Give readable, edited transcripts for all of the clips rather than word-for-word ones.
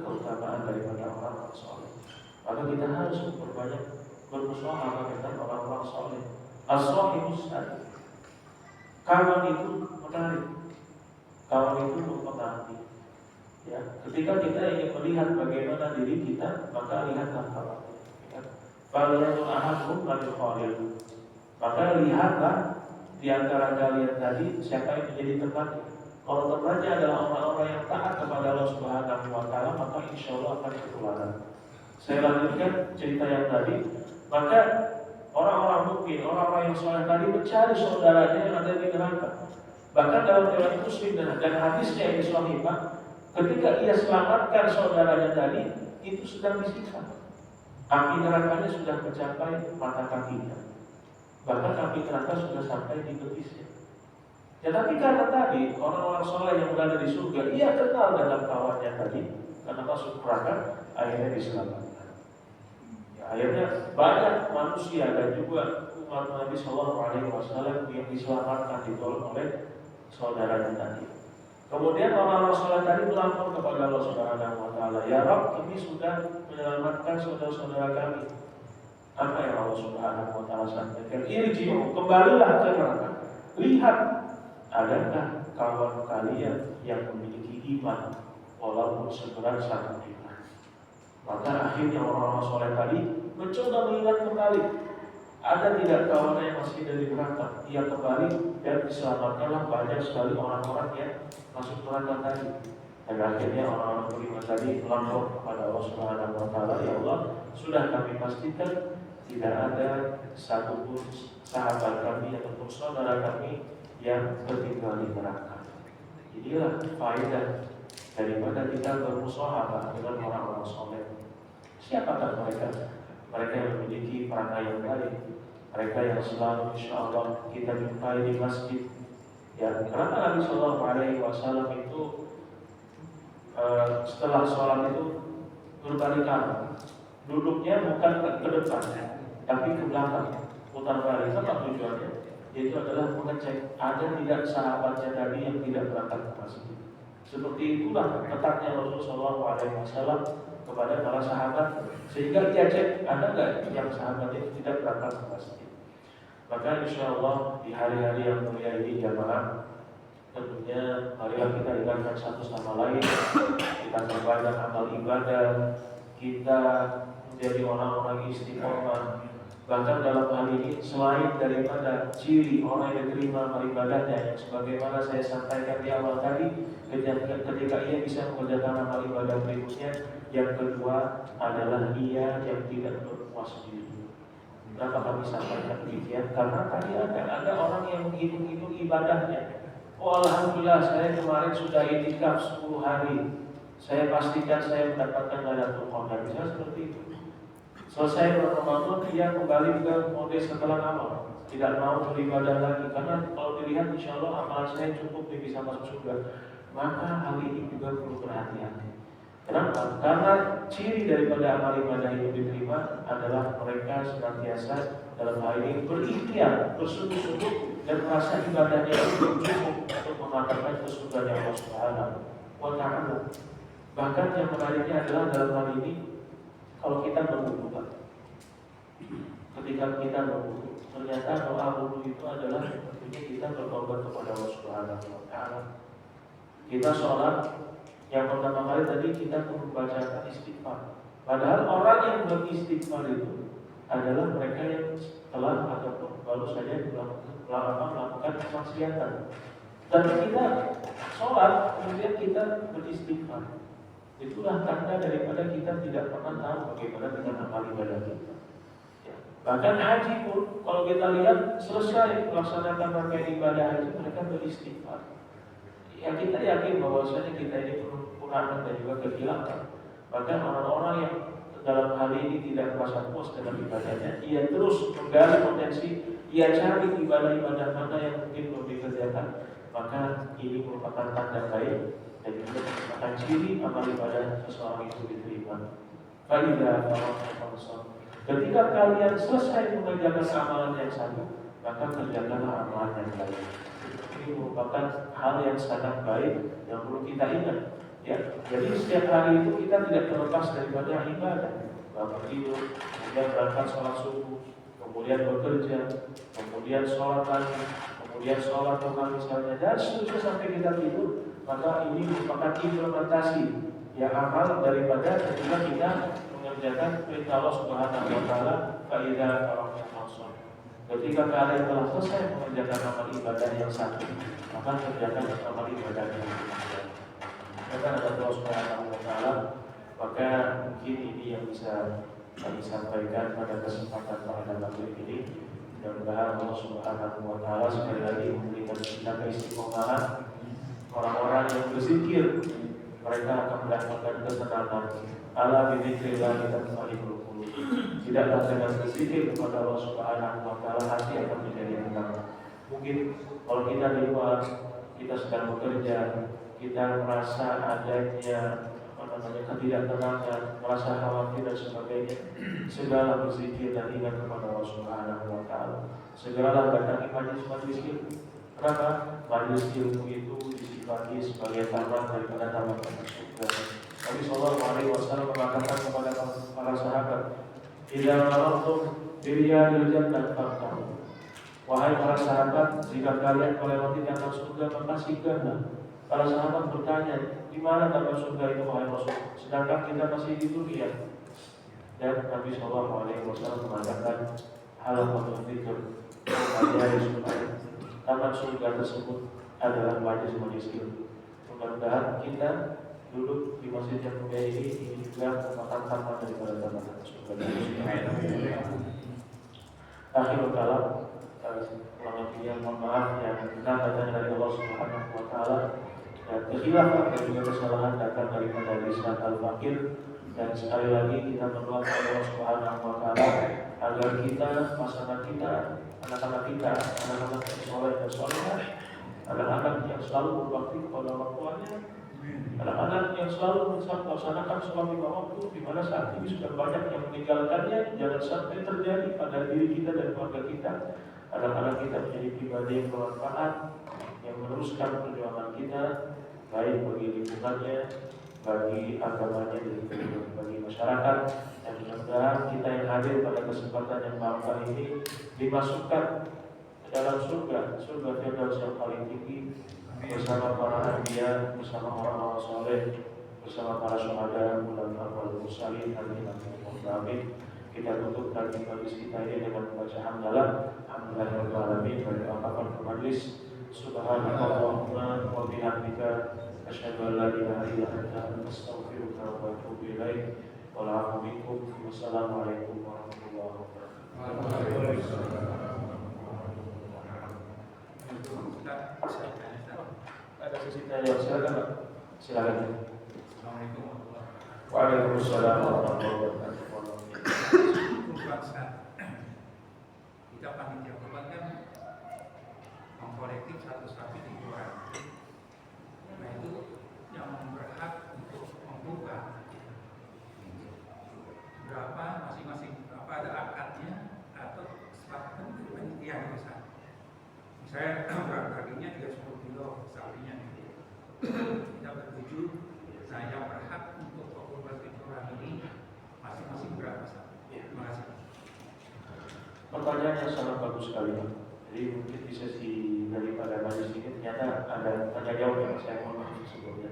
keutamaan daripada orang-orang soleh. Maka kita harus memperbanyak bermusyawarah dengan orang-orang soleh. As-sohibus salih. Kawan itu menarik, kawan itu mempengaruhi. Ya, ketika kita ingin melihat bagaimana diri kita, maka lihatlah kawan. Kalau ahadum man yukhalil, maka lihatlah di antara kalian tadi siapa yang menjadi temannya. Kalau temannya adalah orang-orang yang taat kepada Allah Subhanahu wa Ta'ala, maka insya Allah akan ketularan. Saya lanjutkan cerita yang tadi. Maka orang-orang mukmin, orang-orang yang soleh tadi mencari saudaranya yang ada di neraka. Bahkan dalam riwayat Muslim dan hadisnya yang sahihah, ketika ia selamatkan saudaranya tadi, itu sedang disiksa. Api nerakanya sudah mencapai mata kakinya. Bahkan api neraka sudah sampai di betisnya. Ya tapi karena tadi orang-orang soleh yang berada di surga, ia kenal dengan kawannya tadi, karena masuk neraka, akhirnya diselamatkan. Ya, akhirnya banyak manusia dan juga umat Nabi SAW yang diselamatkan ditolong oleh saudaranya tadi. Kemudian orang-orang soleh tadi melapor kepada Allah Subhanahu wa Ta'ala, ya Rabb, kami sudah menyelamatkan saudara-saudara kami. Apa yang Allah Subhanahu wa Ta'ala sampaikan? Irji'u, kembalilah ke neraka. Lihat, adakah kawan kalian yang memiliki iman walaupun seberat satu iman? Maka akhirnya orang-orang soleh tadi mencoba mengingat kembali, ada tidak kawan yang masih dari neraka? Ia kembali dan diselamatkanlah banyak sekali orang-orang yang masuk neraka tadi. Dan akhirnya orang-orang beriman tadi melapor kepada Allah Subhanahu wa Ta'ala, ya Allah, sudah kami pastikan tidak ada satupun sahabat kami ataupun saudara kami yang tertinggal di neraka. Inilah faedah daripada kita bermusyawarah dengan orang-orang soleh. Siapakah mereka? Mereka yang memiliki perangai yang baik, mereka yang selalu insya Allah kita jumpai di masjid. Ya, kenapa Nabi Shallallahu Alaihi Wasallam itu setelah sholat itu berbalik arah, duduknya bukan ke depan, tapi ke belakang, putar balik. Apa tujuannya? Yaitu adalah mengecek ada tidak sahabatnya tadi yang tidak berangkat ke masjid. Seperti itulah ketatnya Rasulullah SAW kepada para sahabat, sehingga dia cek ada nggak yang sahabatnya tidak berangkat ke masjid. Maka insya Allah di hari-hari yang mulia ini jamaah, tentunya marilah kita ingatkan satu sama lain, kita perbanyak amal ibadah, kita menjadi orang-orang istiqomah. Bahkan dalam hal ini selain daripada ciri orang yang diterima amal ibadahnya, yang sebagaimana saya sampaikan di awal tadi, ketika ia bisa mengerjakan amal ibadah berikutnya, yang kedua adalah ia yang tidak berpuas diri. Kenapa kami sampaikan demikian? Karena tadi ada orang yang menghitung-hitung ibadahnya. Oh alhamdulillah, saya kemarin sudah itikaf 10 hari. Saya pastikan saya mendapatkan Lailatul Qadar. Bisa seperti itu. Selesai Ramadan, dia kembali ke mode setelah amal, tidak mau beribadah lagi, karena kalau dilihat insya Allah amalan saya cukup dia bisa masuk surga. Maka hal ini juga perlu berhati-hati. Kenapa? Karena ciri daripada amal ibadah itu diterima adalah mereka senantiasa dalam hal ini berikhtiar, bersungguh-sungguh, dan merasa ibadahnya itu cukup untuk mengantarkan ke surga Allah Subhanahu wa Ta'ala. Bahkan yang menariknya adalah dalam hal ini, kalau kita berwudu, ketika kita berwudu, ternyata doa wudu itu adalah tentunya kita bertobat kepada Allah Subhanahu wa Ta'ala. Kita sholat, yang pertama kali tadi kita membacakan istighfar. Padahal orang yang beristighfar itu adalah mereka yang telah ataupun baru saja melakukan kemaksiatan. Dan kita sholat, kemudian kita beristighfar. Itulah tanda daripada kita tidak pernah tahu bagaimana dengan amal ibadah kita. Ya. Bahkan haji pun, kalau kita lihat selesai melaksanakan rangkaian ibadah haji, mereka beristighfar. Ya kita yakin bahwasanya kita ini kekurangan dan juga kehilangan. Bahkan orang-orang yang dalam hal ini tidak merasa puas dengan ibadahnya, ia terus menggali potensi, ia cari ibadah-ibadah mana yang mungkin belum dikerjakan. Maka ini merupakan tanda baik dan juga merupakan ciri amal ibadah seseorang itu diterima. Ketika kalian selesai mengerjakan amalan yang satu, maka kerjakanlah amalan yang lain. Ini merupakan hal yang sangat baik yang perlu kita ingat. Ya, jadi setiap hari itu kita tidak terlepas daripada ibadah. Bangun tidur, kemudian berangkat sholat subuh, kemudian bekerja, kemudian sholat lagi, kemudian sholat duha misalnya, dan seterusnya sampai kita tidur. Maka ini merupakan implementasi yang amal daripada ketika kita mengerjakan perintah Allah Subhanahu wa taala, faida faragta fansab. Ketika kalian telah selesai mengerjakan amal ibadah yang satu, maka kerjakan amal ibadah yang kedua. Kata Allah Subhanahu wa taala, maka mungkin ini yang bisa kami sampaikan pada kesempatan pada maghrib ini. Mudah-mudahan Allah Subhanahu wa taala sekali lagi memberikan kita keistiqomahan. Orang-orang yang berzikir, mereka akan mendapatkan kesenangan. Ala bidzikrillah tatma'innul qulub. Tidaklah dengan berzikir kepada Allah Subhanahu wa taala hati akan menjadi tenang. Mungkin kalau kita di luar, kita sedang bekerja, kita merasa adanya ketidaktenangan, merasa khawatir dan sebagainya, segala berzikir dan ingat kepada Allah Subhanahu wa taala. Segeralah datangi majelis-majelis ilmu. Kenapa? Majelis ilmu itu disifati sebagai taman daripada taman surga. Nabi sallallahu alaihi wasallam mengatakan kepada para sahabat, "Idza marartum bi riyadil jannah faqtahu." Wahai para sahabat, jika kalian melewati taman surga maka singgahlah. Para sahabat bertanya, di mana taman surga itu wahai Rasul? Sedangkan kita masih di dunia. Dan Nabi sallallahu alaihi wasallam mengatakan, "Halaqatul dzikr." Taman surga tersebut adalah majelis ilmu. Mudah-mudahan kita duduk di masjid yang mulia ini juga merupakan taman daripada taman surga. Akhirul kalam, kurang mohon maaf yang benar datang dari Allah Subhanahu wa taala, dan kekhilafan dan juga kesalahan datang daripada lisan al-fakir. Dan sekali lagi kita berdoa kepada Allah Subhanahu wa taala agar kita, pasangan kita, anak-anak kita, anak-anak yang soleh dan solehah, anak-anak yang selalu berbakti kepada orang tuanya, anak-anak yang selalu melaksanakan sholat lima waktu, di mana saat ini sudah banyak yang meninggalkannya. Jangan sampai terjadi pada diri kita dan keluarga kita. Anak-anak kita menjadi pribadi yang bermanfaat, yang meneruskan perjuangan kita, baik bagi lingkungannya, bagi agamanya, dan bagi masyarakat. Dan mudah-mudahan kita yang hadir pada kesempatan yang berbahagia ini dimasukkan ke dalam surga Firdaus yang paling tinggi, bersama para anbiya, bersama orang-orang soleh, bersama para syuhada, ulama, wal mursalin, amin. Kita tutup lagi majlis kita ini dengan membaca hamdalah. Alhamdulillahirabbil alamin. Berdoa ke majlis. Subhanallahumma wa bihamdika asyhadu an la ilaha illa anta astaghfiruka wa atubu ilaik. Wassalamualaikum warahmatullahi wabarakatuh. Ada sesi tanya, silakan Pak. Silakan. Assalamualaikum warahmatullahi wabarakatuh. Waalaikumsalam warahmatullahi wabarakatuh. Kita panitia kurban kan mengkolektif 100 sapi di kelurahan. Nah itu yang berhak untuk membuka berapa masing-masing, berapa ada akadnya atau sepakatan itu panitia yang besar. Misalnya berat dagingnya 30 kilo sapinya gitu. Kita bertuju, nah yang berhak untuk kurban di kelurahan ini masing-masing berapa sapi? Terima kasih. Pertanyaan yang sangat bagus sekali Pak. Jadi mungkin di sesi daripada majelis ini ternyata ada tanya jawab yang saya mohon maaf sebelumnya.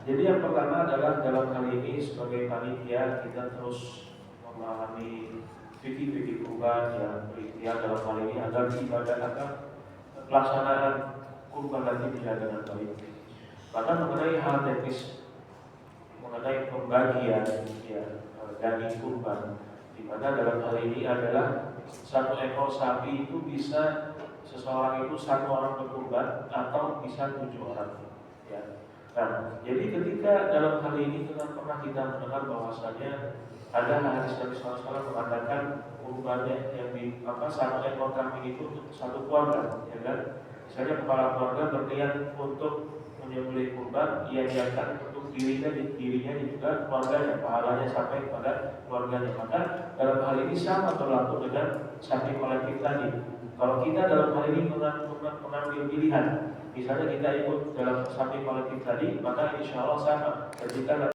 Jadi yang pertama adalah dalam hal ini sebagai panitia kita terus memahami fikih kurban yang berikhtiar dalam hal ini agar ibadah agar pelaksanaan kurban nanti berjalan dengan baik. Maka mengenai hal teknis, mengenai pembagian daging kurban, di mana dalam hal ini adalah satu ekor sapi itu bisa seseorang itu satu orang berkurban atau bisa 7 orang. Ya. Nah, jadi ketika dalam hal ini pernah kita mendengar bahwasanya ada hadis Nabi SAW mengatakan kurbannya yang di satu ekor kambing itu untuk satu keluarga, ya kan? Misalnya kepala keluarga berniat untuk menyembelih kurban, ia niatkan untuk dirinya juga keluarganya, pahalanya sampai kepada keluarganya. Maka dalam hal ini sama berlaku dengan sapi kolektif tadi. Kalau kita dalam hal ini mengambil pilihan, Misalnya kita ikut dalam sapi kolektif tadi, maka insya Allah sama. Ketika